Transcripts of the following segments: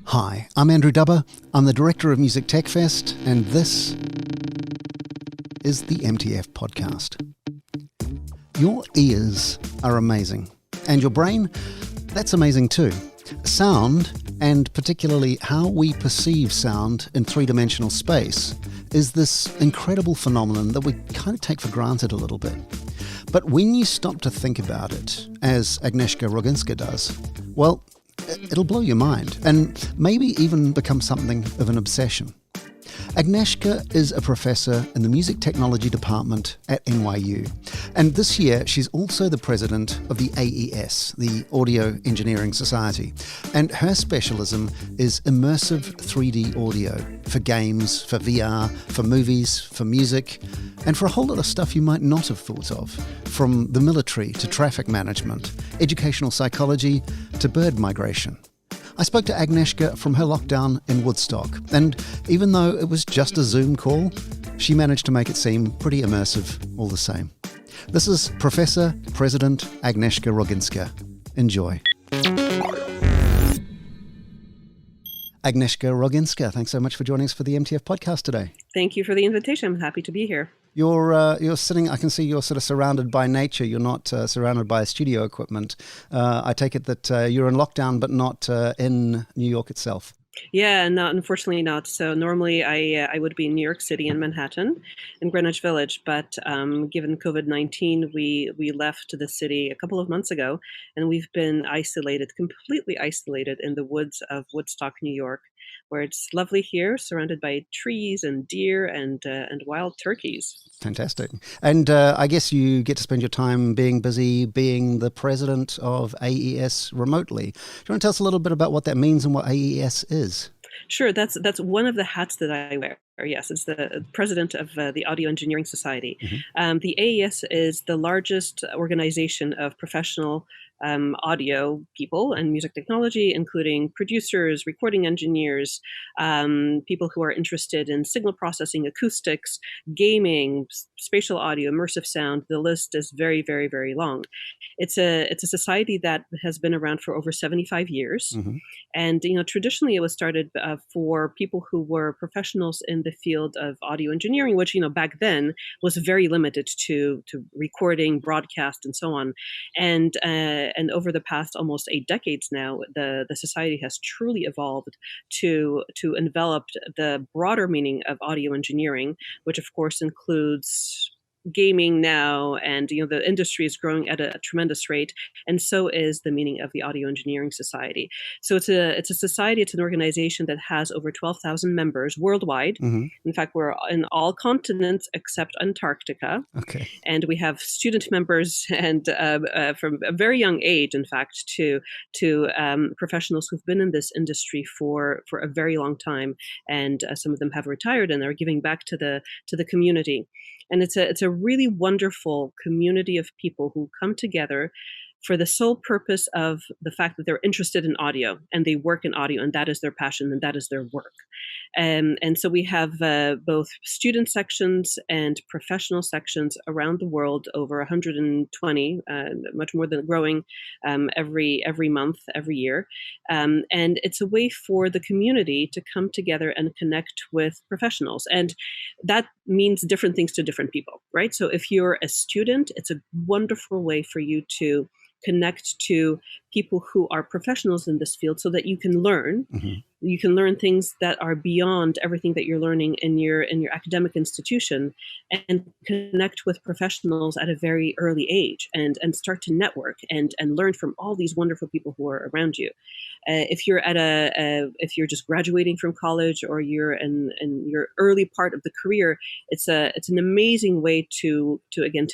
Hi, I'm Andrew Dubber. I'm the Director of Music Tech Fest, and this is the MTF podcast. Your ears are amazing, and your brain, that's amazing too. Sound, and particularly how we perceive sound in three-dimensional space, is this incredible phenomenon that we kind of take for granted a little bit. But when you stop to think about it, as Agnieszka Roginska does, well, it'll blow your mind and maybe even become something of an obsession. Agnieszka is a professor in the Music Technology department at NYU. And this year, she's also the president of the AES, the Audio Engineering Society. And her specialism is immersive 3D audio for games, for VR, for movies, for music, and for a whole lot of stuff you might not have thought of, from the military to traffic management, educational psychology to bird migration. I spoke to Agnieszka from her lockdown in Woodstock, and even though it was just a Zoom call, she managed to make it seem pretty immersive all the same. This is Professor President Agnieszka Roginska. Enjoy. Agnieszka Roginska, thanks so much for joining us for the MTF podcast today. Thank you for the invitation. I'm happy to be here. You're sitting, I can see you're sort of surrounded by nature. You're not surrounded by studio equipment. I take it that you're in lockdown, but not in New York itself. Yeah, unfortunately not. So normally I would be in New York City in Manhattan, in Greenwich Village, but given COVID-19, we left the city a couple of months ago, and we've been completely isolated in the woods of Woodstock, New York, where it's lovely here, surrounded by trees and deer and wild turkeys. Fantastic. And I guess you get to spend your time being busy being the president of AES remotely. Do you want to tell us a little bit about what that means and what AES is? Sure, that's one of the hats that I wear. Yes, it's the president of the Audio Engineering Society. Mm-hmm. The AES is the largest organization of professional audio people and music technology, including producers, recording engineers, people who are interested in signal processing, acoustics, gaming, spatial audio, immersive sound. The list is very, very, very long. It's a society that has been around for over 75 years. Mm-hmm. And, traditionally it was started for people who were professionals in the field of audio engineering, which, back then was very limited to recording, broadcast, and so on. And over the past almost 8 decades now, the society has truly evolved to envelop the broader meaning of audio engineering, which of course includes gaming now, and the industry is growing at a tremendous rate, and so is the meaning of the Audio Engineering Society. So it's a society, it's an organization that has over 12,000 members worldwide. Mm-hmm. In fact, we're in all continents except Antarctica. Okay. And we have student members, and from a very young age, in fact, to professionals who've been in this industry for a very long time, and some of them have retired and are giving back to the community. And it's a really wonderful community of people who come together for the sole purpose of the fact that they're interested in audio and they work in audio, and that is their passion and that is their work. And so we have both student sections and professional sections around the world, over 120, much more than growing every month, every year. And it's a way for the community to come together and connect with professionals. And that means different things to different people, right? So if you're a student, it's a wonderful way for you to connect to people who are professionals in this field so that you can learn. Mm-hmm. You can learn things that are beyond everything that you're learning in your academic institution, and connect with professionals at a very early age, and start to network and learn from all these wonderful people who are around you. If you're if you're just graduating from college, or you're in your early part of the career, it's an amazing way to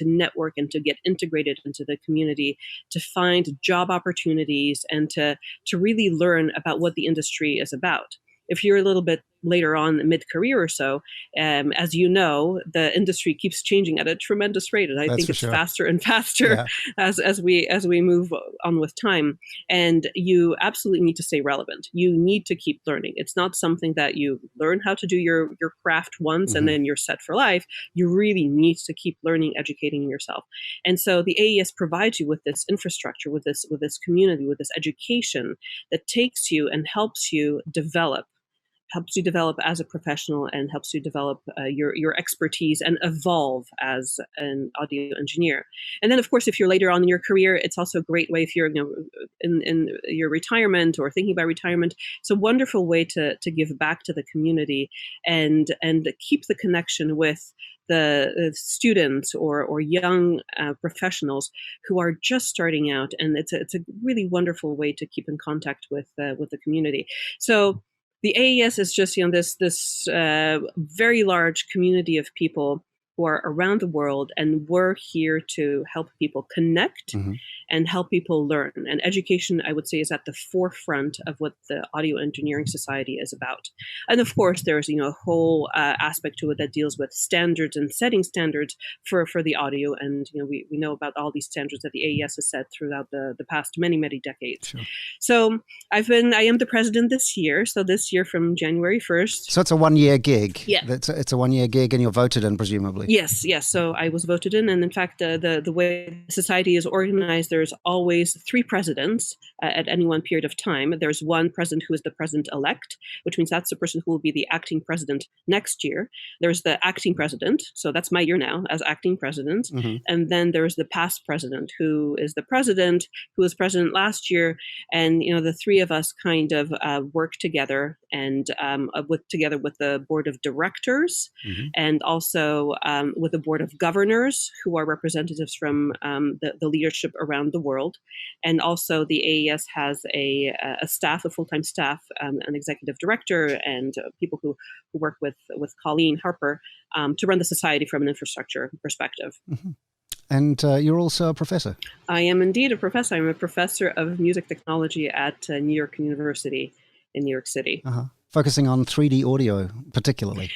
network and to get integrated into the community, to find job opportunities, and to really learn about what the industry is about. If you're a little bit later on mid-career or so, as you know, the industry keeps changing at a tremendous rate, and I think it's faster and faster as we move on with time. And you absolutely need to stay relevant. You need to keep learning. It's not something that you learn how to do your craft once and then you're set for life. You really need to keep learning, educating yourself. And so the AES provides you with this infrastructure, with this community, with this education that takes you and helps you develop as a professional, and helps you develop your expertise and evolve as an audio engineer. And then, of course, if you're later on in your career, it's also a great way if you're in your retirement or thinking about retirement. It's a wonderful way to give back to the community and keep the connection with the students or young professionals who are just starting out. And it's a really wonderful way to keep in contact with the community. So the AES is just this very large community of people who are around the world, and we're here to help people connect and help people learn. And education, I would say, is at the forefront of what the Audio Engineering Society is about. And of course, there's a whole aspect to it that deals with standards and setting standards for the audio. And we know about all these standards that the AES has set throughout the past many decades. Sure. So I am the president this year. So this year from January 1st. So it's a 1-year gig. Yeah, it's a 1-year gig, and you're voted in, presumably. Yes. So I was voted in, and in fact, the way the society is organized, there's always 3 presidents at any one period of time. There's one president who is the president-elect, which means that's the person who will be the acting president next year. There's the acting president, so that's my year now as acting president. And then there's the past president, who is the president, who was president last year. And the 3 of us kind of work together and together with the board of directors and also with a board of governors who are representatives from the leadership around the world. And also the AES has a staff, a full-time staff, an executive director, and people who work with Colleen Harper to run the society from an infrastructure perspective. And you're also a professor. I am indeed a professor. I'm a professor of music technology at New York University in New York City. Focusing on 3D audio particularly.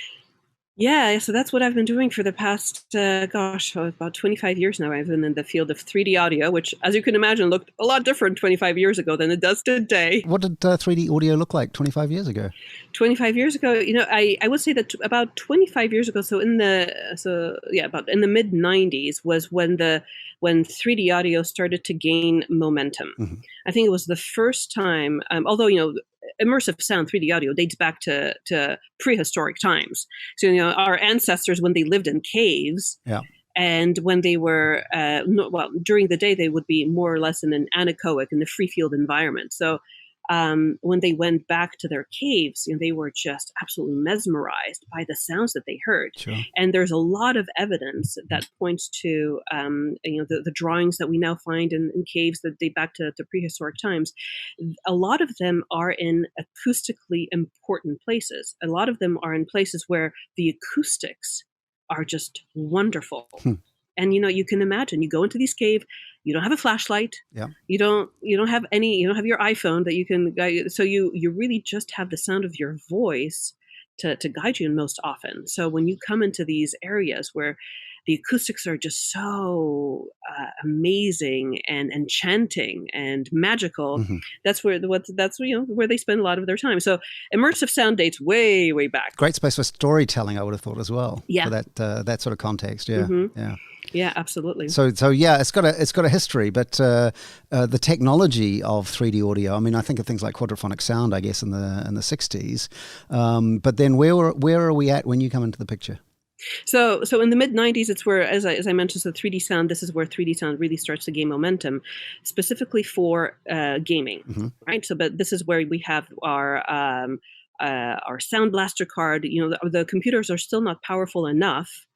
Yeah, so that's what I've been doing for the past, about 25 years now. I've been in the field of 3D audio, which, as you can imagine, looked a lot different 25 years ago than it does today. What did 3D audio look like 25 years ago? 25 years ago, I would say that about 25 years ago, about in the mid-90s was when 3D audio started to gain momentum. I think it was the first time, although, immersive sound, 3D audio dates back to prehistoric times. So, our ancestors, when they lived in caves, and when they were, during the day, they would be more or less in an anechoic, in the free field environment. So when they went back to their caves, they were just absolutely mesmerized by the sounds that they heard. Sure. And there's a lot of evidence that points to, the drawings that we now find in caves that date back to prehistoric times. A lot of them are in acoustically important places. A lot of them are in places where the acoustics are just wonderful. And you can imagine, you go into this cave, you don't have a flashlight, you don't have your iPhone that you can guide, so you really just have the sound of your voice to guide you most often. So when you come into these areas where the acoustics are just so amazing and enchanting and magical, that's where they spend a lot of their time. So immersive sound dates way back. Great space for storytelling, I would have thought as well. Yeah, for that sort of context. Yeah, absolutely. So yeah, it's got a history, but the technology of 3D audio. I mean, I think of things like quadraphonic sound, I guess, in the 60s. But then where are we at when you come into the picture? So in the mid-90s, it's where, as I mentioned, the 3D sound, this is where 3D sound really starts to gain momentum, specifically for gaming, right? So, but this is where we have our Sound Blaster card. The computers are still not powerful enough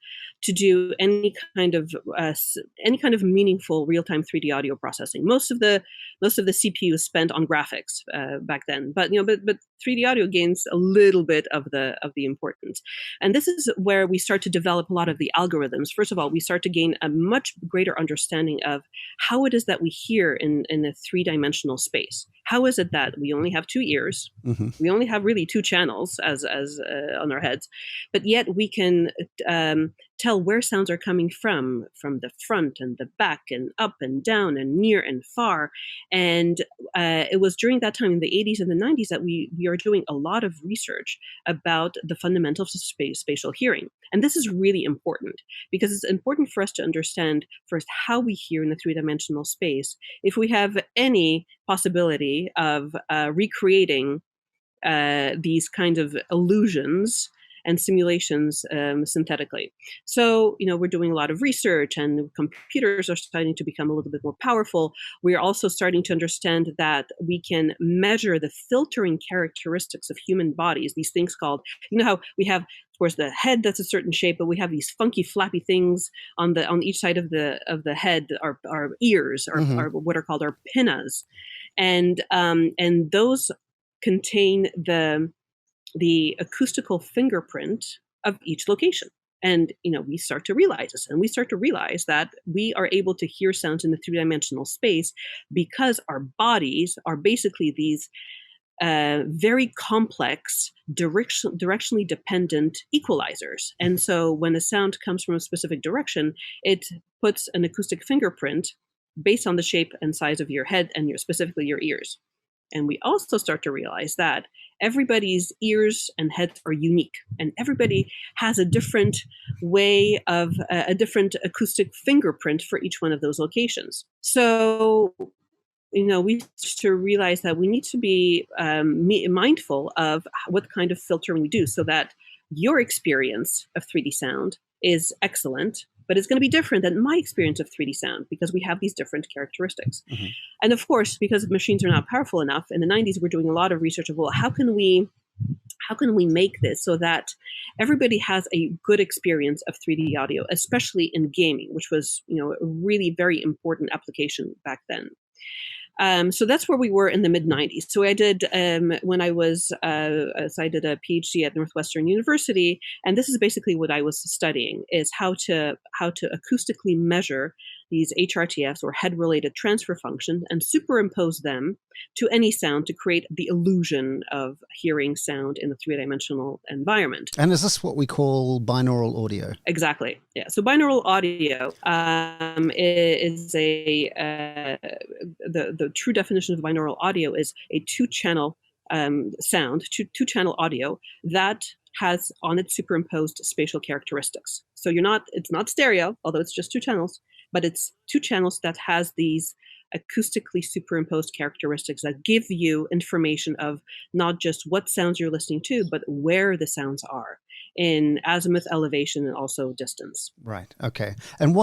to do any kind of meaningful real-time 3D audio processing. Most of the CPU is spent on graphics back then, but 3D audio gains a little bit of the importance. And this is where we start to develop a lot of the algorithms. First of all, we start to gain a much greater understanding of how it is that we hear in a three-dimensional space. How is it that we only have two ears? Mm-hmm. We only have really two channels as on our heads, but yet we can tell where sounds are coming from the front and the back and up and down and near and far. And it was during that time in the 80s and the 90s that we are doing a lot of research about the fundamentals of spatial hearing. And this is really important because it's important for us to understand first how we hear in a three-dimensional space if we have any possibility of recreating these kinds of illusions and simulations synthetically. So, we're doing a lot of research, and computers are starting to become a little bit more powerful. We're also starting to understand that we can measure the filtering characteristics of human bodies, these things called, how we have, of course, the head that's a certain shape, but we have these funky flappy things on each side of the head, our ears, mm-hmm. are what are called our pinnas. And those contain the acoustical fingerprint of each location. And, we start to realize this, and we start to realize that we are able to hear sounds in the three-dimensional space because our bodies are basically these very complex, directionally dependent equalizers. And so when a sound comes from a specific direction, it puts an acoustic fingerprint based on the shape and size of your head and specifically your ears. And we also start to realize that everybody's ears and heads are unique, and everybody has a different way of a different acoustic fingerprint for each one of those locations. So, we start to realize that we need to be mindful of what kind of filtering we do so that your experience of 3D sound is excellent, but it's going to be different than my experience of 3D sound because we have these different characteristics. Mm-hmm. And of course, because machines are not powerful enough, in the 90s, we're doing a lot of research of, well, how can we make this so that everybody has a good experience of 3D audio, especially in gaming, which was, a really very important application back then. So that's where we were in the mid 90s. So I did when I was I did a PhD at Northwestern University, and this is basically what I was studying: is how to acoustically measure these HRTFs or head-related transfer functions and superimpose them to any sound to create the illusion of hearing sound in a three-dimensional environment. And is this what we call binaural audio? Exactly. Yeah. So binaural audio is the true definition of binaural audio is a two-channel sound, two-channel audio that has on it superimposed spatial characteristics. So it's not stereo, although it's just two channels, but it's two channels that has these acoustically superimposed characteristics that give you information of not just what sounds you're listening to, but where the sounds are in azimuth, elevation, and also distance. Right. Okay. And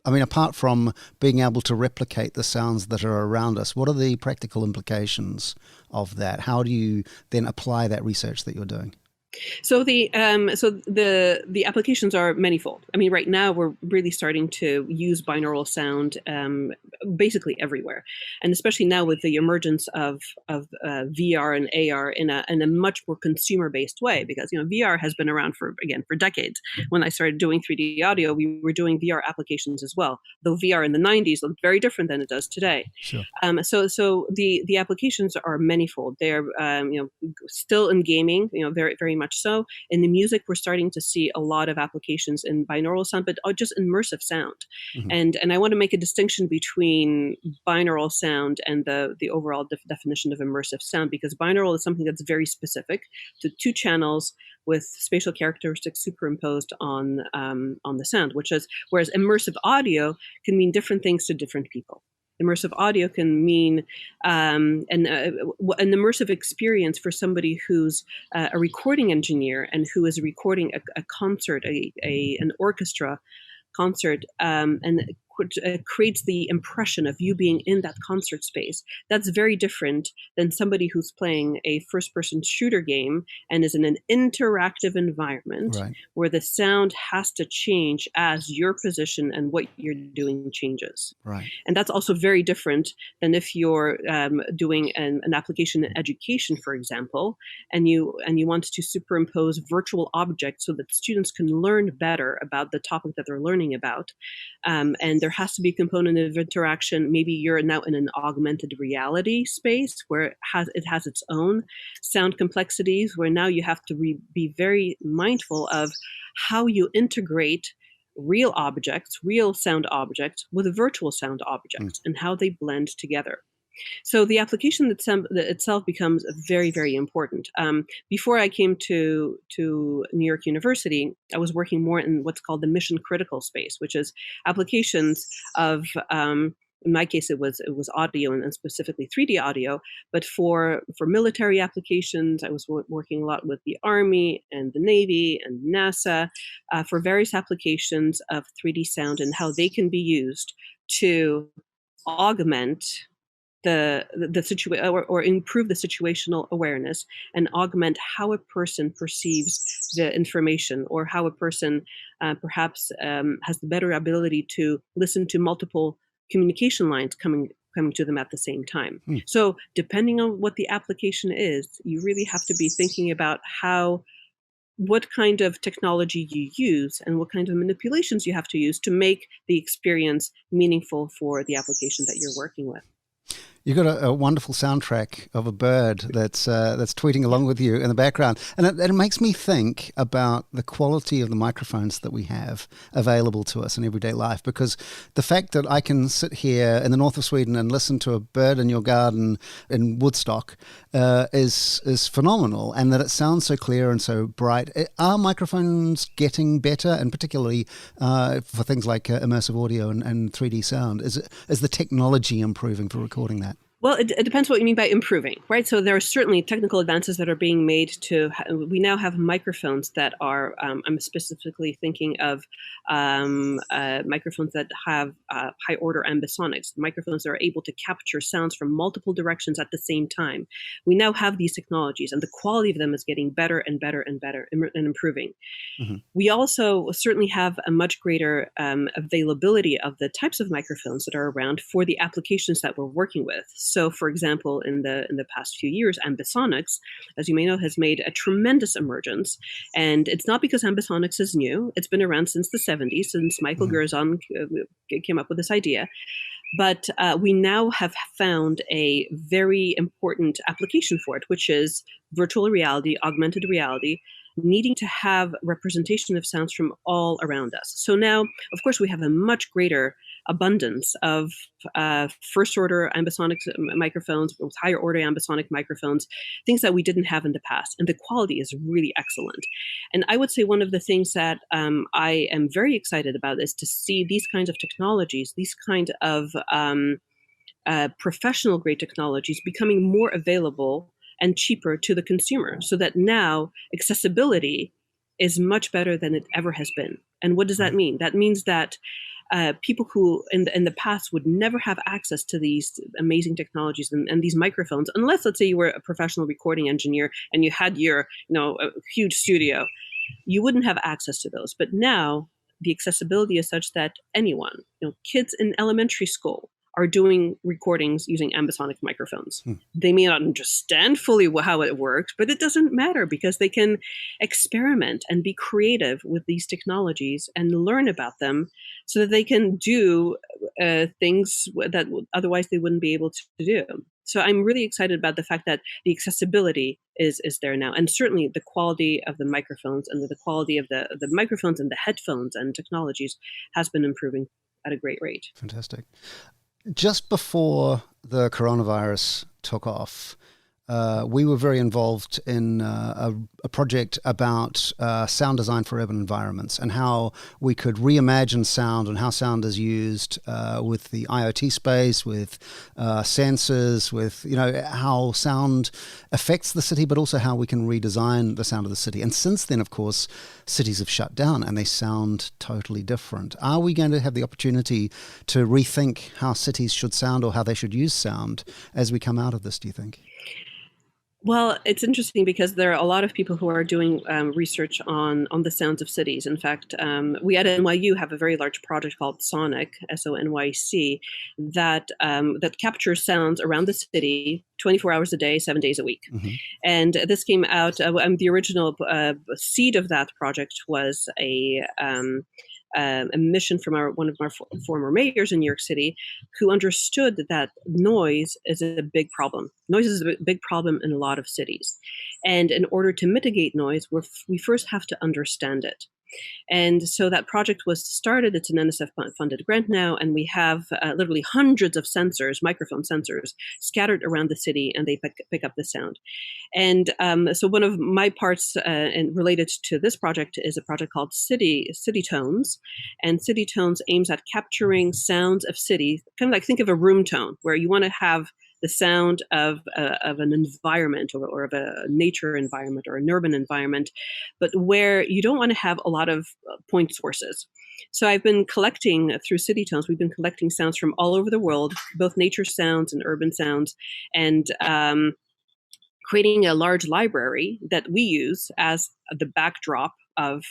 apart from being able to replicate the sounds that are around us, what are the practical implications of that? How do you then apply that research that you're doing? So the applications are manifold. I mean, right now we're really starting to use binaural sound basically everywhere, and especially now with the emergence of VR and AR in a much more consumer-based way. Because VR has been around for decades. When I started doing 3D audio, we were doing VR applications as well. Though VR in the 90s looked very different than it does today. Sure. So the applications are manifold. They're still in gaming, very very much so. In the music, we're starting to see a lot of applications in binaural sound, but just immersive sound. Mm-hmm. And I want to make a distinction between binaural sound and the overall definition of immersive sound, because binaural is something that's very specific to two channels with spatial characteristics superimposed on the sound, whereas immersive audio can mean different things to different people. Immersive audio can mean an immersive experience for somebody who's a recording engineer and who is recording a concert, an orchestra concert, and creates the impression of you being in that concert space. That's very different than somebody who's playing a first-person shooter game and is in an interactive environment Right. where the sound has to change as your position and what you're doing changes. Right. And that's also very different than if you're doing an application in education, for example, and you want to superimpose virtual objects so that students can learn better about the topic that they're learning about. And there has to be a component of interaction. Maybe you're now in an augmented reality space where it has its own sound complexities, where now you have to be very mindful of how you integrate real objects, real sound objects with virtual sound objects and how they blend together. So the application itself becomes very, very important. Before I came to New York University, I was working more in what's called the mission critical space, which is applications of in my case, it was audio and specifically 3D audio. But for military applications, I was working a lot with the Army and the Navy and NASA for various applications of 3D sound and how they can be used to augment the situation or improve the situational awareness and augment how a person perceives the information, or how a person perhaps has the better ability to listen to multiple communication lines coming to them at the same time. So depending on what the application is, you really have to be thinking about what kind of technology you use and what kind of manipulations you have to use to make the experience meaningful for the application that you're working with. You've got a wonderful soundtrack of a bird that's tweeting along with you in the background. And it makes me think about the quality of the microphones that we have available to us in everyday life, because the fact that I can sit here in the north of Sweden and listen to a bird in your garden in Woodstock is phenomenal, and that it sounds so clear and so bright. Are microphones getting better, and particularly for things like immersive audio and 3D sound? Is the technology improving for recording that? Well, it depends what you mean by improving, right? So there are certainly technical advances that are being made we now have microphones that are, I'm specifically thinking of microphones that have high order ambisonics, microphones that are able to capture sounds from multiple directions at the same time. We now have these technologies, and the quality of them is getting better and better and better and improving. Mm-hmm. We also certainly have a much greater availability of the types of microphones that are around for the applications that we're working with. So, for example, in the past few years, ambisonics, as you may know, has made a tremendous emergence. And it's not because ambisonics is new. It's been around since the 70s, since Michael Gerzon came up with this idea. But we now have found a very important application for it, which is virtual reality, augmented reality, needing to have representation of sounds from all around us. So now, of course, we have a much greater abundance of first-order ambisonic microphones, with higher-order ambisonic microphones, things that we didn't have in the past. And the quality is really excellent. And I would say one of the things that I am very excited about is to see these kinds of technologies, these kind of professional-grade technologies becoming more available and cheaper to the consumer, so that now accessibility is much better than it ever has been. And what does that mean? That means that people who in the past would never have access to these amazing technologies and these microphones, unless, let's say, you were a professional recording engineer and you had your, a huge studio, you wouldn't have access to those. But now the accessibility is such that anyone, kids in elementary school, are doing recordings using ambisonic microphones. They may not understand fully how it works, but it doesn't matter, because they can experiment and be creative with these technologies and learn about them, so that they can do things that otherwise they wouldn't be able to do. So I'm really excited about the fact that the accessibility is there now, and certainly the quality of the microphones and the quality of the microphones and the headphones and technologies has been improving at a great rate. Fantastic. Just before the coronavirus took off, we were very involved in a project about sound design for urban environments and how we could reimagine sound and how sound is used with the IoT space, with sensors, with how sound affects the city, but also how we can redesign the sound of the city. And since then, of course, cities have shut down and they sound totally different. Are we going to have the opportunity to rethink how cities should sound or how they should use sound as we come out of this, do you think? Well, it's interesting because there are a lot of people who are doing research on the sounds of cities. In fact, we at NYU have a very large project called Sonic, SONYC, that captures sounds around the city 24 hours a day, 7 days a week. Mm-hmm. And this came out, the original seed of that project was a mission from one of our former mayors in New York City, who understood that noise is a big problem. Noise is a big problem in a lot of cities. And in order to mitigate noise, we first have to understand it. And so that project was started. It's an NSF-funded grant now, and we have literally hundreds of sensors, microphone sensors, scattered around the city, and they pick up the sound. And so one of my parts and related to this project is a project called City Tones, and City Tones aims at capturing sounds of cities, kind of like think of a room tone, where you want to have the sound of an environment or of a nature environment or an urban environment, but where you don't want to have a lot of point sources. So I've been collecting through City Tones, we've been collecting sounds from all over the world, both nature sounds and urban sounds, and creating a large library that we use as the backdrop of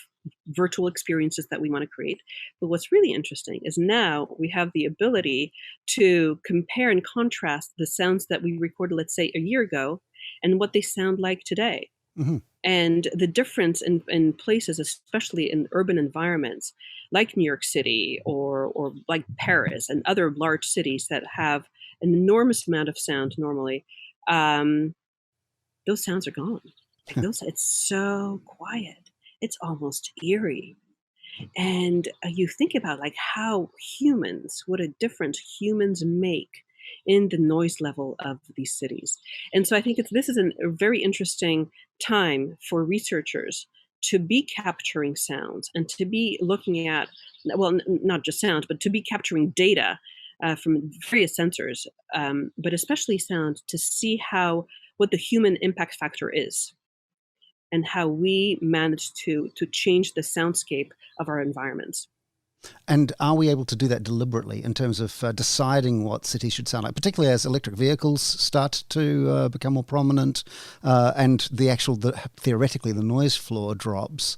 virtual experiences that we want to create. But what's really interesting is now we have the ability to compare and contrast the sounds that we recorded, let's say, a year ago, and what they sound like today. Mm-hmm. And the difference in places, especially in urban environments like New York City or like Paris and other large cities that have an enormous amount of sound normally, those sounds are gone. It's so quiet. It's almost eerie. And you think about like how what a difference humans make in the noise level of these cities. And so I think this is a very interesting time for researchers to be capturing sounds and to be looking at, well, not just sound, but to be capturing data from various sensors, but especially sound, to see what the human impact factor is, and how we manage to change the soundscape of our environments. And are we able to do that deliberately in terms of deciding what cities should sound like, particularly as electric vehicles start to become more prominent and theoretically the noise floor drops?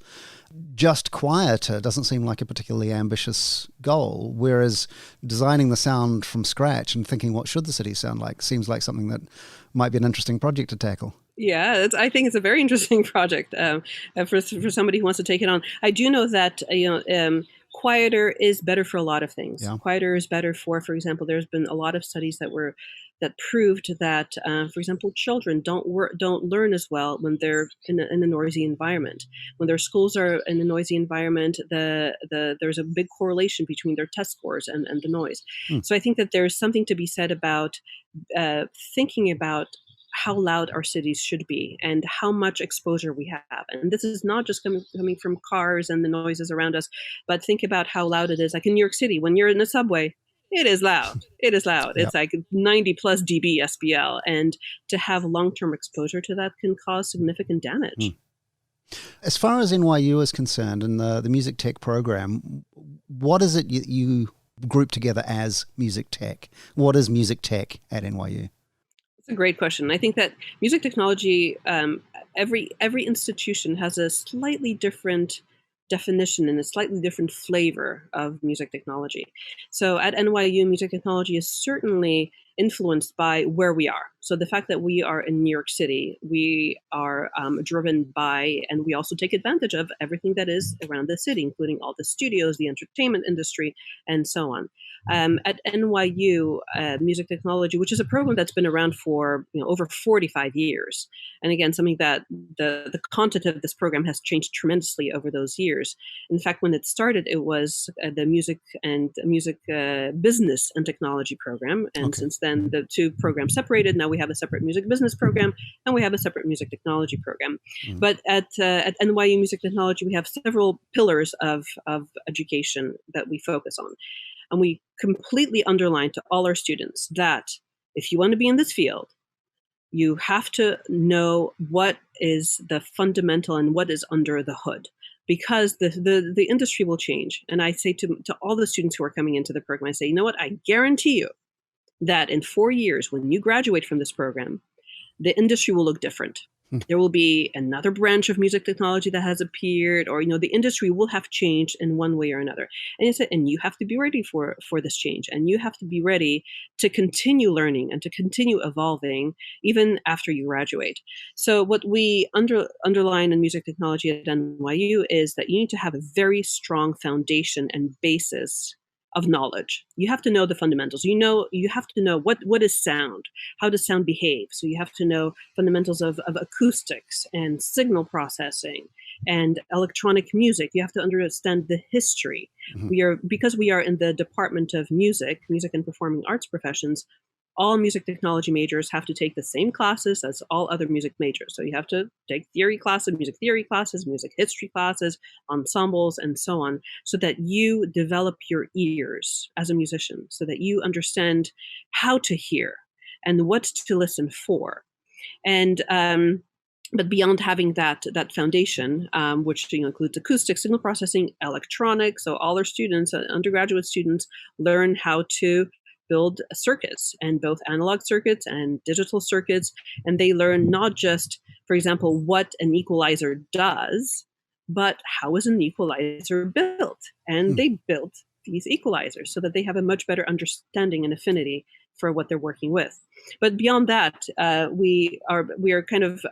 Just quieter doesn't seem like a particularly ambitious goal, whereas designing the sound from scratch and thinking what should the city sound like seems like something that might be an interesting project to tackle. Yeah, I think it's a very interesting project for somebody who wants to take it on. I do know that quieter is better for a lot of things. Yeah. Quieter is better for example, there's been a lot of studies that proved that, for example, children don't learn as well when they're in a noisy environment. When their schools are in a noisy environment, there's a big correlation between their test scores and the noise. So I think that there's something to be said about thinking about how loud our cities should be and how much exposure we have. And this is not just coming from cars and the noises around us, but think about how loud it is. Like in New York City, when you're in the subway, it is loud. It is loud. It's like 90 plus dB SPL. And to have long-term exposure to that can cause significant damage. As far as NYU is concerned and the music tech program, what is it you group together as music tech? What is music tech at NYU? It's a great question. I think that music technology, every institution has a slightly different definition and a slightly different flavor of music technology. So at NYU, music technology is certainly influenced by where we are. So the fact that we are in New York City, we are driven by, and we also take advantage of everything that is around the city, including all the studios, the entertainment industry, and so on. At NYU, music technology, which is a program that's been around for over 45 years, and again, something that the content of this program has changed tremendously over those years. In fact, when it started, it was the music business and technology program, and since then then the two programs separated. Now we have a separate music business program and we have a separate music technology program. But at NYU Music Technology, we have several pillars of education that we focus on. And we completely underline to all our students that if you want to be in this field, you have to know what is the fundamental and what is under the hood, because the industry will change. And I say to all the students who are coming into the program, I say, you know what, I guarantee you that in 4 years, when you graduate from this program, the industry will look different. There will be another branch of music technology that has appeared, or, the industry will have changed in one way or another. And you have to be ready for this change, and you have to be ready to continue learning and to continue evolving even after you graduate. So what we underline in music technology at NYU is that you need to have a very strong foundation and basis of knowledge. You have to know the fundamentals. You have to know what is sound, how does sound behave. So you have to know fundamentals of acoustics and signal processing and electronic music. You have to understand the history. Because we are in the Department of Music and Performing Arts Professions, all music technology majors have to take the same classes as all other music majors. So you have to take music theory classes, music history classes, ensembles, and so on, so that you develop your ears as a musician, so that you understand how to hear and what to listen for. And but beyond having that foundation, which includes acoustic, signal processing, electronics, so all our students, undergraduate students, learn how to build circuits, and both analog circuits and digital circuits. And they learn not just, for example, what an equalizer does, but how is an equalizer built? And they built these equalizers so that they have a much better understanding and affinity for what they're working with. But beyond that, we are kind of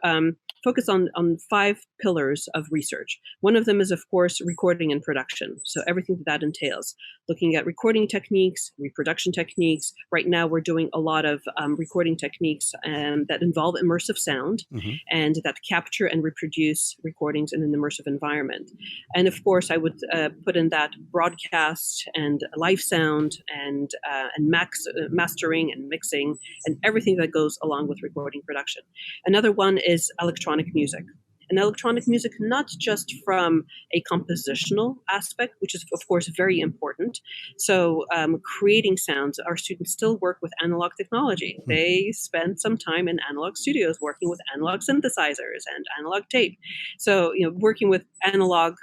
focused on 5 pillars of research. One of them is, of course, recording and production. So everything that entails, looking at recording techniques, reproduction techniques. Right now, we're doing a lot of recording techniques that involve immersive sound and that capture and reproduce recordings in an immersive environment. And of course, I would put in that broadcast and live sound and mastering and mixing and everything that goes along with recording production. Another one is electronic music. And electronic music, not just from a compositional aspect, which is, of course, very important. So creating sounds, our students still work with analog technology. They spend some time in analog studios working with analog synthesizers and analog tape. So, working with analog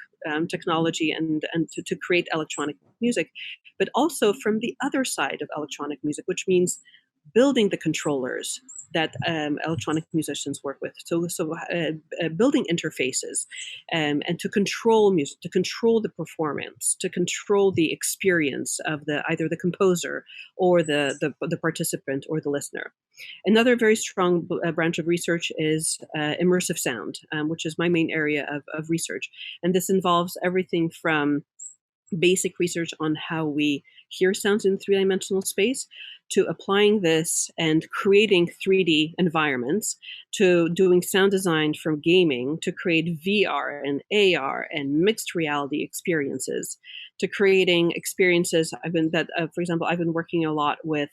technology and to create electronic music, but also from the other side of electronic music, which means building the controllers that electronic musicians work with. So building interfaces and to control music, to control the performance, to control the experience of either the composer or the participant or the listener. Another very strong branch of research is immersive sound, which is my main area of research. And this involves everything from basic research on how we hear sounds in 3-dimensional space, to applying this and creating 3D environments, to doing sound design from gaming, to create VR and AR and mixed reality experiences, to creating experiences. For example, I've been working a lot with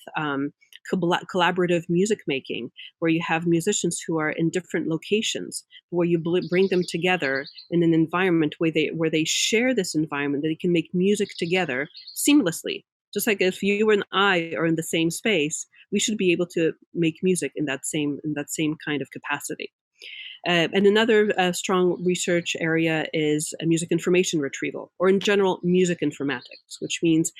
collaborative music making, where you have musicians who are in different locations, where you bring them together in an environment where they share this environment, that they can make music together seamlessly. Just like if you and I are in the same space, we should be able to make music in that same kind of capacity. And another strong research area is music information retrieval, or in general, music informatics, which means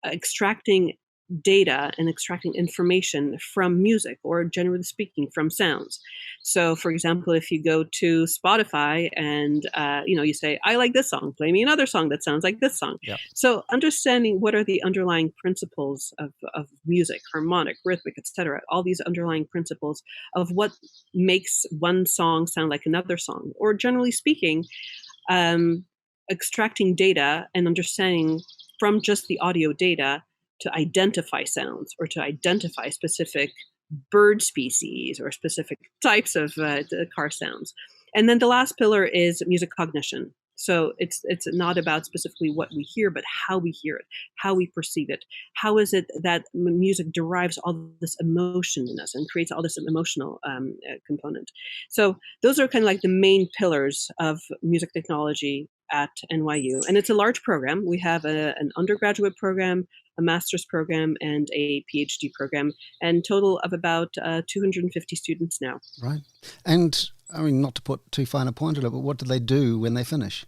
extracting data and extracting information from music, or generally speaking, from sounds. So, for example, if you go to Spotify and you say, "I like this song, play me another song that sounds like this song." Yep. So, understanding what are the underlying principles of music, harmonic, rhythmic, etc., all these underlying principles of what makes one song sound like another song, or generally speaking, extracting data and understanding from just the audio data to identify sounds, or to identify specific bird species or specific types of car sounds. And then the last pillar is music cognition. So it's not about specifically what we hear, but how we hear it, how we perceive it. How is it that music derives all this emotion in us and creates all this emotional component? So those are kind of like the main pillars of music technology at NYU. And it's a large program. We have an undergraduate program, a master's program, and a PhD program, and total of about 250 students now. Right. And I mean, not to put too fine a point on it, but what do they do when they finish?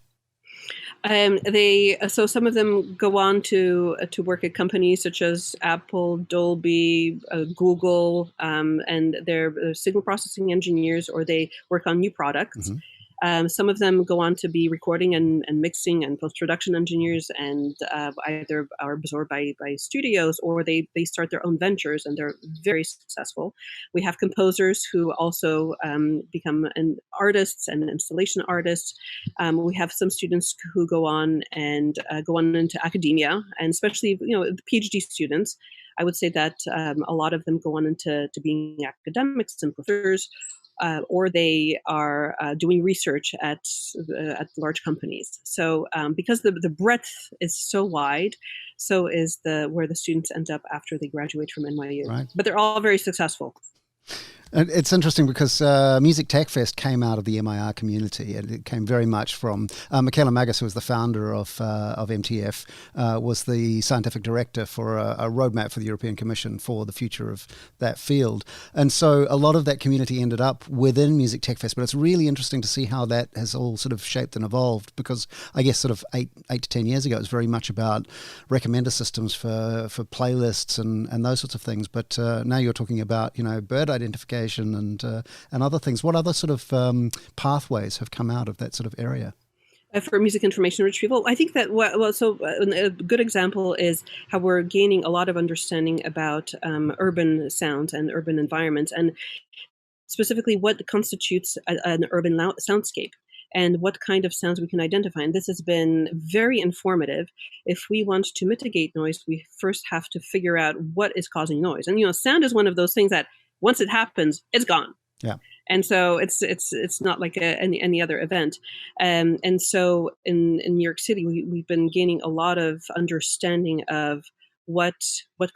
So some of them go on to work at companies such as Apple, Dolby, Google, and they're signal processing engineers, or they work on new products. Mm-hmm. Some of them go on to be recording and mixing and post-production engineers, and either are absorbed by studios, or they start their own ventures, and they're very successful. We have composers who also become artists and installation artists. We have some students who go on into academia, and especially the PhD students. I would say that a lot of them go on into being academics and professors. Or they are doing research at large companies. So because the breadth is so wide, so is where the students end up after they graduate from NYU. Right. But they're all very successful. It's interesting because Music Tech Fest came out of the MIR community, and it came very much from Michaela Magus, who was the founder of MTF, was the scientific director for a roadmap for the European Commission for the future of that field. And so a lot of that community ended up within Music Tech Fest, but it's really interesting to see how that has all sort of shaped and evolved, because I guess sort of eight to 10 years ago, it was very much about recommender systems for playlists and those sorts of things. But now you're talking about, bird identification and other things. What other sort of pathways have come out of that sort of area? For music information retrieval, I think that a good example is how we're gaining a lot of understanding about urban sounds and urban environments, and specifically what constitutes an urban soundscape, and what kind of sounds we can identify. And this has been very informative. If we want to mitigate noise, we first have to figure out what is causing noise. And sound is one of those things that once it happens, it's gone. Yeah. And so it's not like any other event. And so in New York City, we've been gaining a lot of understanding of what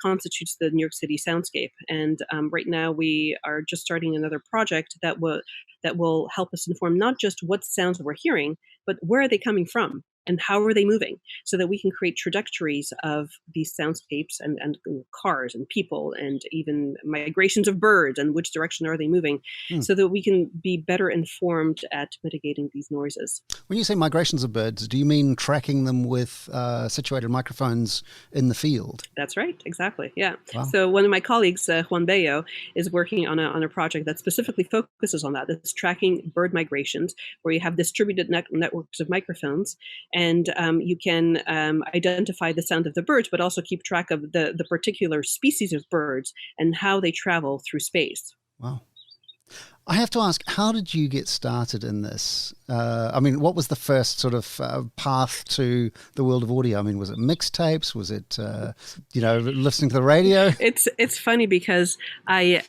constitutes the New York City soundscape. And right now we are just starting another project that will help us inform not just what sounds we're hearing, but where are they coming from and how are they moving, so that we can create trajectories of these soundscapes and cars and people and even migrations of birds and which direction are they moving, so that we can be better informed at mitigating these noises. When you say migrations of birds, do you mean tracking them with situated microphones in the field? That's right, exactly, yeah. Wow. So one of my colleagues, Juan Bello, is working on a project that specifically focuses on that. It's tracking bird migrations, where you have distributed networks of microphones, and you can identify the sound of the birds, but also keep track of the particular species of birds and how they travel through space. Wow. I have to ask, how did you get started in this? What was the first sort of path to the world of audio? I mean, was it mixtapes? Was it, listening to the radio? It's funny because I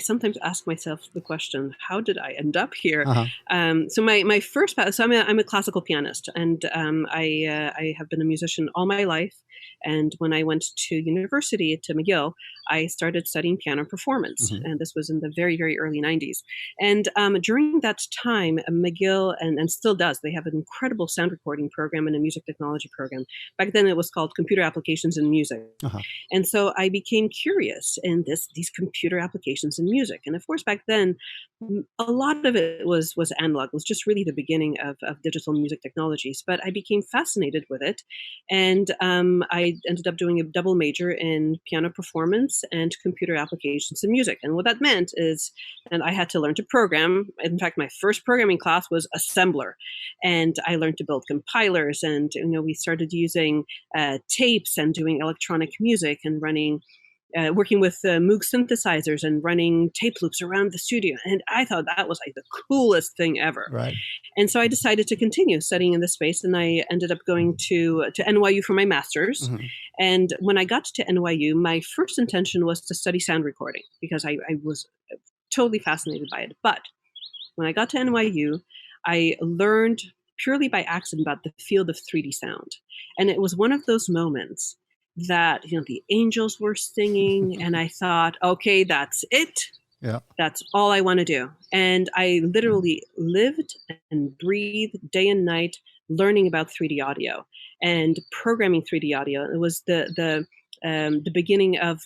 sometimes ask myself the question, how did I end up here? Uh-huh. So my first path, so I'm a classical pianist, and I have been a musician all my life. And when I went to university, to McGill, I started studying piano performance. Mm-hmm. And this was in the very, very early 90s. And during that time, McGill, and still does, they have an incredible sound recording program and a music technology program. Back then it was called Computer Applications in Music. Uh-huh. And so I became curious in these computer applications in music. And of course, back then, a lot of it was analog. It was just really the beginning of digital music technologies. But I became fascinated with it. And I ended up doing a double major in piano performance and computer applications in music. And what that meant is, and I had to learn to program. In fact, my first programming class was assembler. And I learned to build compilers. And we started using tapes and doing electronic music and running working with Moog synthesizers and running tape loops around the studio. And I thought that was like the coolest thing ever. Right. And so I decided to continue studying in this space, and I ended up going to NYU for my master's. Mm-hmm. And when I got to NYU, my first intention was to study sound recording, because I was totally fascinated by it. But when I got to NYU, I learned purely by accident about the field of 3D sound. And it was one of those moments that, the angels were singing, and I thought, okay, that's it. Yeah. That's all I want to do. And I literally lived and breathed day and night learning about 3D audio and programming 3D audio. It was the beginning of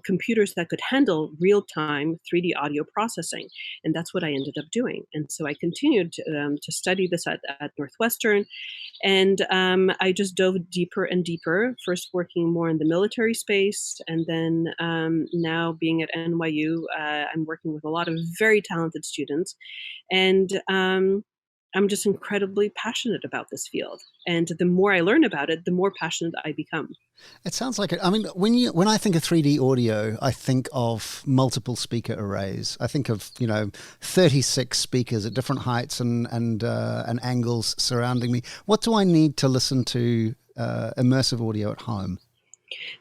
computers that could handle real-time 3D audio processing. And that's what I ended up doing. And so I continued to study this at Northwestern. And I just dove deeper and deeper, first working more in the military space. And then now being at NYU, I'm working with a lot of very talented students. And I'm just incredibly passionate about this field. And the more I learn about it, the more passionate I become. It sounds like it. I mean, when I think of 3D audio, I think of multiple speaker arrays. I think of 36 speakers at different heights and angles surrounding me. What do I need to listen to immersive audio at home?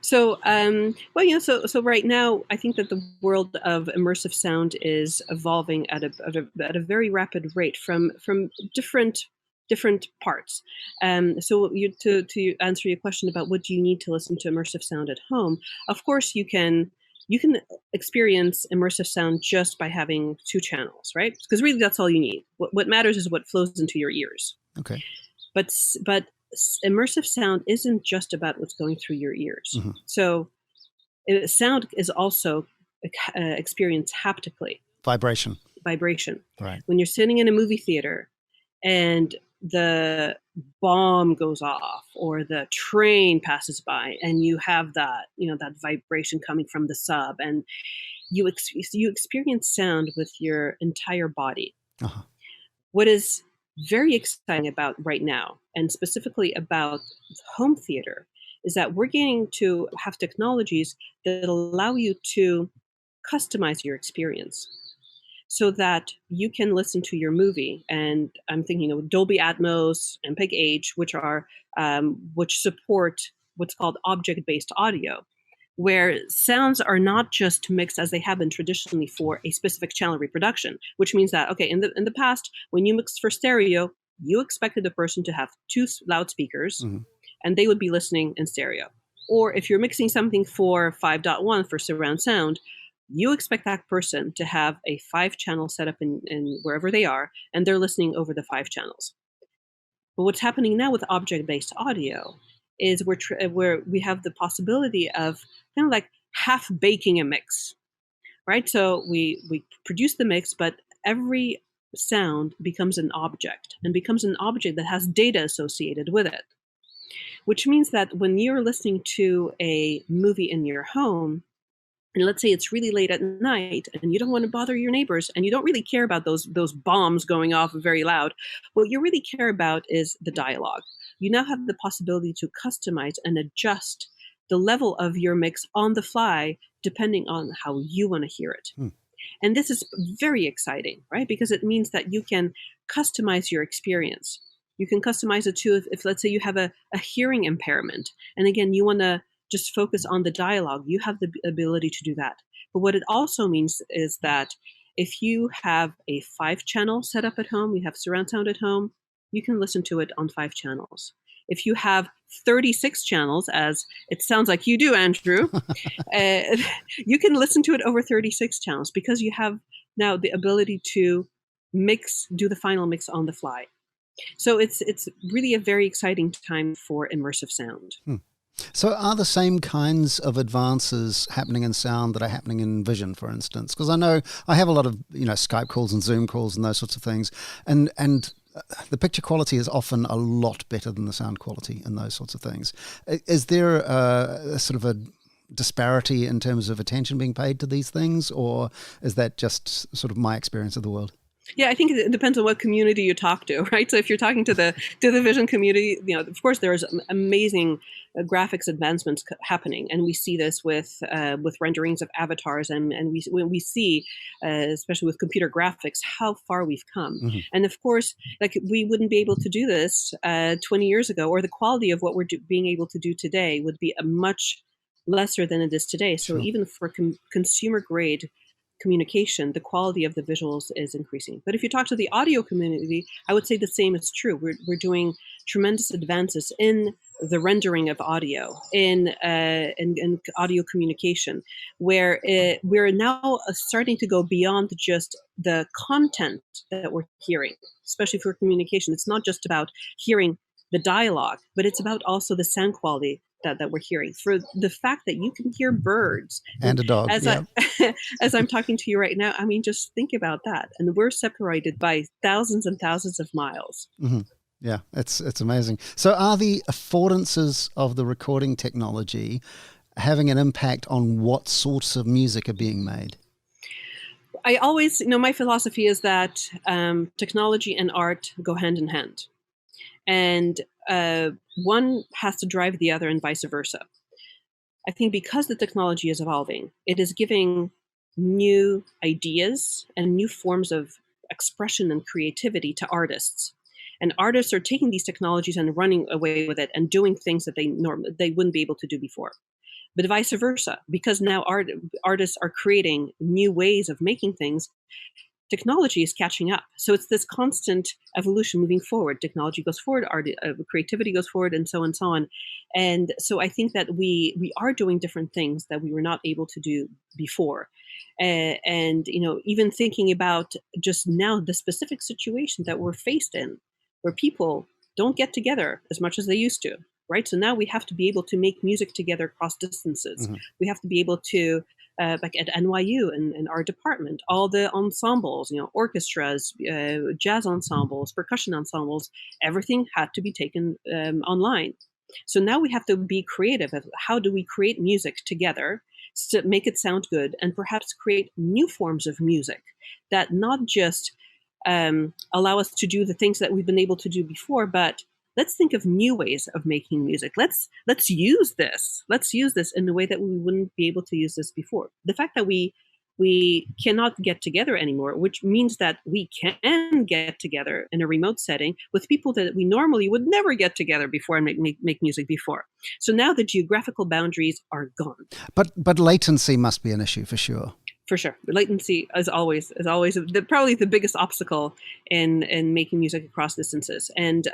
So, so right now, I think that the world of immersive sound is evolving at a very rapid rate from different parts. So to answer your question about what do you need to listen to immersive sound at home, of course you can experience immersive sound just by having 2 channels, right? Because really that's all you need. What matters is what flows into your ears. Okay. But immersive sound isn't just about what's going through your ears. Mm-hmm. So sound is also experienced haptically. Vibration. Right. When you're sitting in a movie theater and the bomb goes off or the train passes by and you have that, that vibration coming from the sub, and you experience sound with your entire body. Uh-huh. What is very exciting about right now, and specifically about home theater, is that we're getting to have technologies that allow you to customize your experience so that you can listen to your movie. And I'm thinking of Dolby Atmos and MPEG-H, which support what's called object-based audio, where sounds are not just mixed as they have been traditionally for a specific channel reproduction, which means that, okay, in the past, when you mixed for stereo, you expected the person to have 2 loudspeakers, mm-hmm. and they would be listening in stereo. Or if you're mixing something for 5.1 for surround sound, you expect that person to have a 5-channel setup in wherever they are, and they're listening over the 5 channels. But what's happening now with object-based audio is where we have the possibility of kind of like half baking a mix, right? So we produce the mix, but every sound becomes an object that has data associated with it, which means that when you're listening to a movie in your home, and let's say it's really late at night and you don't want to bother your neighbors and you don't really care about those bombs going off very loud, what you really care about is the dialogue. You now have the possibility to customize and adjust the level of your mix on the fly, depending on how you want to hear it. And this is very exciting, right? Because it means that you can customize your experience. You can customize it too if let's say you have a hearing impairment. And again, you want to just focus on the dialogue. You have the ability to do that. But what it also means is that if you have a 5-channel setup at home, you have surround sound at home, you can listen to it on 5 channels. If you have 36 channels, as it sounds like you do, Andrew, you can listen to it over 36 channels because you have now the ability to do the final mix on the fly. So it's really a very exciting time for immersive sound. So are the same kinds of advances happening in sound that are happening in vision, for instance? Because I know I have a lot of, Skype calls and Zoom calls and those sorts of things. And the picture quality is often a lot better than the sound quality and those sorts of things. Is there a sort of a disparity in terms of attention being paid to these things, or is that just sort of my experience of the world? Yeah, I think it depends on what community you talk to, right? So if you're talking to the vision community, of course, there's amazing graphics advancements happening, and we see this with renderings of avatars, and we see, especially with computer graphics, how far we've come. Mm-hmm. And of course, like we wouldn't be able to do this 20 years ago, or the quality of what we're being able to do today would be a much lesser than it is today. So sure. Even for consumer grade communication, the quality of the visuals is increasing. But if you talk to the audio community, I would say the same is true. We're doing tremendous advances in the rendering of audio, in audio communication, where we're now starting to go beyond just the content that we're hearing, especially for communication. It's not just about hearing the dialogue, but it's about also the sound quality that we're hearing. For the fact that you can hear birds and a dog, as as I'm talking to you right now, I mean, just think about that. And we're separated by thousands and thousands of miles. Mm-hmm. Yeah, it's amazing. So are the affordances of the recording technology having an impact on what sorts of music are being made? I always, my philosophy is that technology and art go hand in hand. And one has to drive the other and vice versa. I think because the technology is evolving, it is giving new ideas and new forms of expression and creativity to artists. And artists are taking these technologies and running away with it and doing things that they wouldn't be able to do before. But vice versa, because now artists are creating new ways of making things, technology is catching up. So it's this constant evolution moving forward. Technology goes forward, creativity goes forward, and so on. And so I think that we are doing different things that we were not able to do before. And even thinking about just now the specific situation that we're faced in, where people don't get together as much as they used to, right? So now we have to be able to make music together across distances. Mm-hmm. We have to be able to, like at NYU in our department, all the ensembles, orchestras, jazz ensembles, percussion ensembles, everything had to be taken online. So now we have to be creative. How do we create music together to make it sound good, and perhaps create new forms of music that not just allow us to do the things that we've been able to do before, but let's think of new ways of making music. Let's use this. Let's use this in a way that we wouldn't be able to use this before. The fact that we cannot get together anymore, which means that we can get together in a remote setting with people that we normally would never get together before and make music before. So now the geographical boundaries are gone. But latency must be an issue for sure. For sure. Latency is always probably the biggest obstacle in making music across distances. And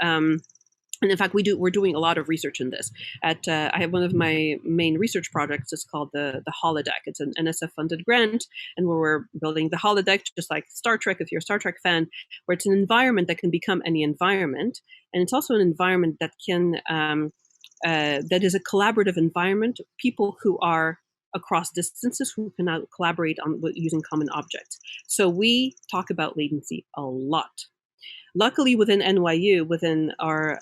in fact, we're doing a lot of research in this. I have one of my main research projects is called the Holodeck. It's an NSF-funded grant, and where we're building the Holodeck, just like Star Trek, if you're a Star Trek fan, where it's an environment that can become any environment, and it's also an environment that can that is a collaborative environment. People who are across distances who can now collaborate on using common objects. So we talk about latency a lot. Luckily, within NYU, within our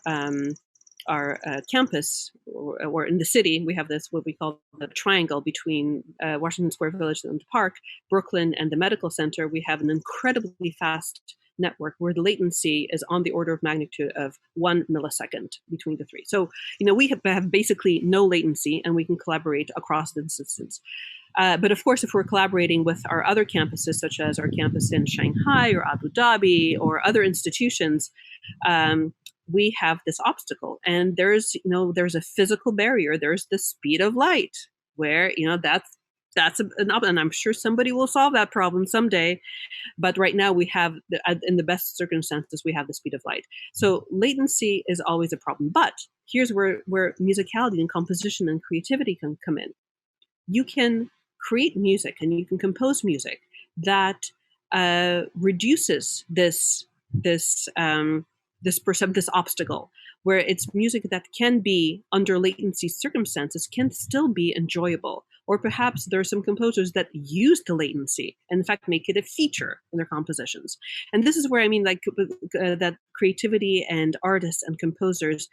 campus, or in the city, we have this, what we call the triangle between Washington Square Village and the park, Brooklyn, and the medical center. We have an incredibly fast network where the latency is on the order of magnitude of 1 millisecond between the three. So, we have basically no latency, and we can collaborate across the distance. But of course, if we're collaborating with our other campuses, such as our campus in Shanghai or Abu Dhabi or other institutions, we have this obstacle. And there's a physical barrier. There's the speed of light, where that's and I'm sure somebody will solve that problem someday. But right now we have, in the best circumstances, we have the speed of light. So latency is always a problem. But here's where musicality and composition and creativity can come in. You can create music and you can compose music that reduces this obstacle, where it's music that can be, under latency circumstances, can still be enjoyable. Or perhaps there are some composers that use the latency and in fact make it a feature in their compositions. And this is where I mean, that creativity and artists and composers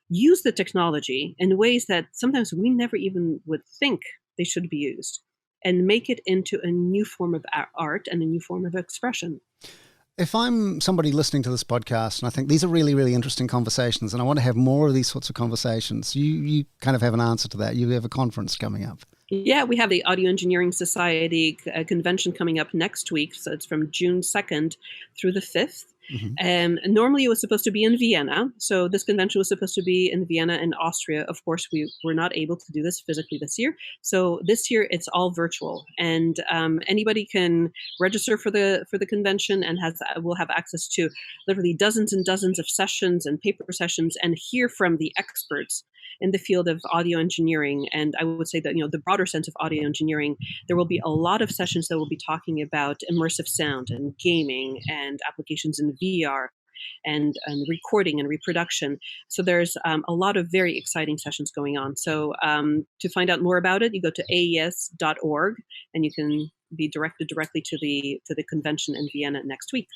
use the technology in ways that sometimes we never even would think they should be used, and make it into a new form of art and a new form of expression. If I'm somebody listening to this podcast and I think these are really, really interesting conversations and I want to have more of these sorts of conversations, you kind of have an answer to that. You have a conference coming up. Yeah, we have the Audio Engineering Society convention coming up next week. So it's from June 2nd through the 5th. And normally it was supposed to be in Vienna. So this convention was supposed to be in Vienna and Austria. Of course, we were not able to do this physically this year. So this year it's all virtual, and anybody can register for the convention and will have access to literally dozens and dozens of sessions and paper sessions and hear from the experts in the field of audio engineering. And I would say that, the broader sense of audio engineering, there will be a lot of sessions that will be talking about immersive sound and gaming and applications in VR and recording and reproduction. So there's a lot of very exciting sessions going on. So to find out more about it, you go to aes.org and you can be directed directly to the convention in Vienna next week.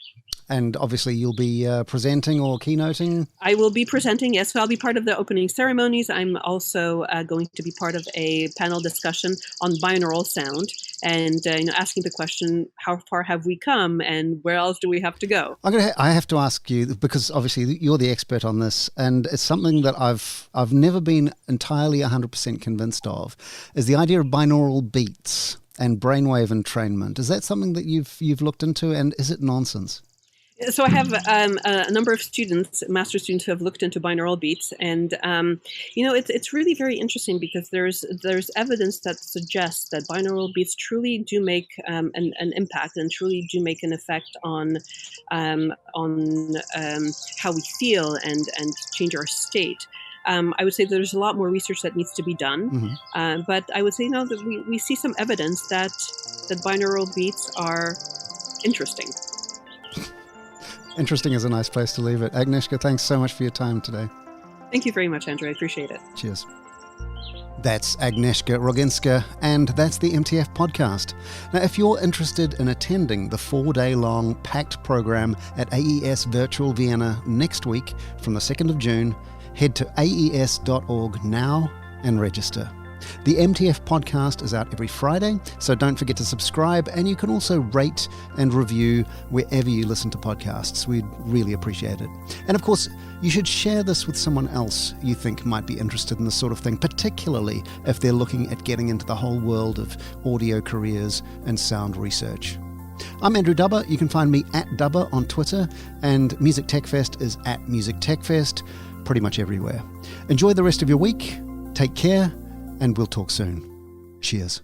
And obviously you'll be presenting or keynoting? I will be presenting, yes. So I'll be part of the opening ceremonies. I'm also going to be part of a panel discussion on binaural sound and asking the question, how far have we come and where else do we have to go? I have to ask you, because obviously you're the expert on this, and it's something that I've never been entirely 100% convinced of, is the idea of binaural beats and brainwave entrainment. Is that something that you've looked into, and is it nonsense? So I have a number of students, master students, who have looked into binaural beats, and it's really very interesting because there's evidence that suggests that binaural beats truly do make an impact and truly do make an effect on how we feel and change our state. I would say there's a lot more research that needs to be done, but I would say that we see some evidence that binaural beats are interesting. Interesting is a nice place to leave it. Agnieszka, thanks so much for your time today. Thank you very much, Andrew. I appreciate it. Cheers. That's Agnieszka Roginska, and that's the MTF podcast. Now, if you're interested in attending the 4-day-long packed program at AES Virtual Vienna next week from the 2nd of June, head to aes.org now and register. The MTF podcast is out every Friday, so don't forget to subscribe, and you can also rate and review wherever you listen to podcasts. We'd really appreciate it. And of course, you should share this with someone else you think might be interested in this sort of thing, particularly if they're looking at getting into the whole world of audio careers and sound research. I'm Andrew Dubber. You can find me at Dubber on Twitter, and Music Tech Fest is at Music Tech Fest, pretty much everywhere. Enjoy the rest of your week. Take care. And we'll talk soon. Cheers.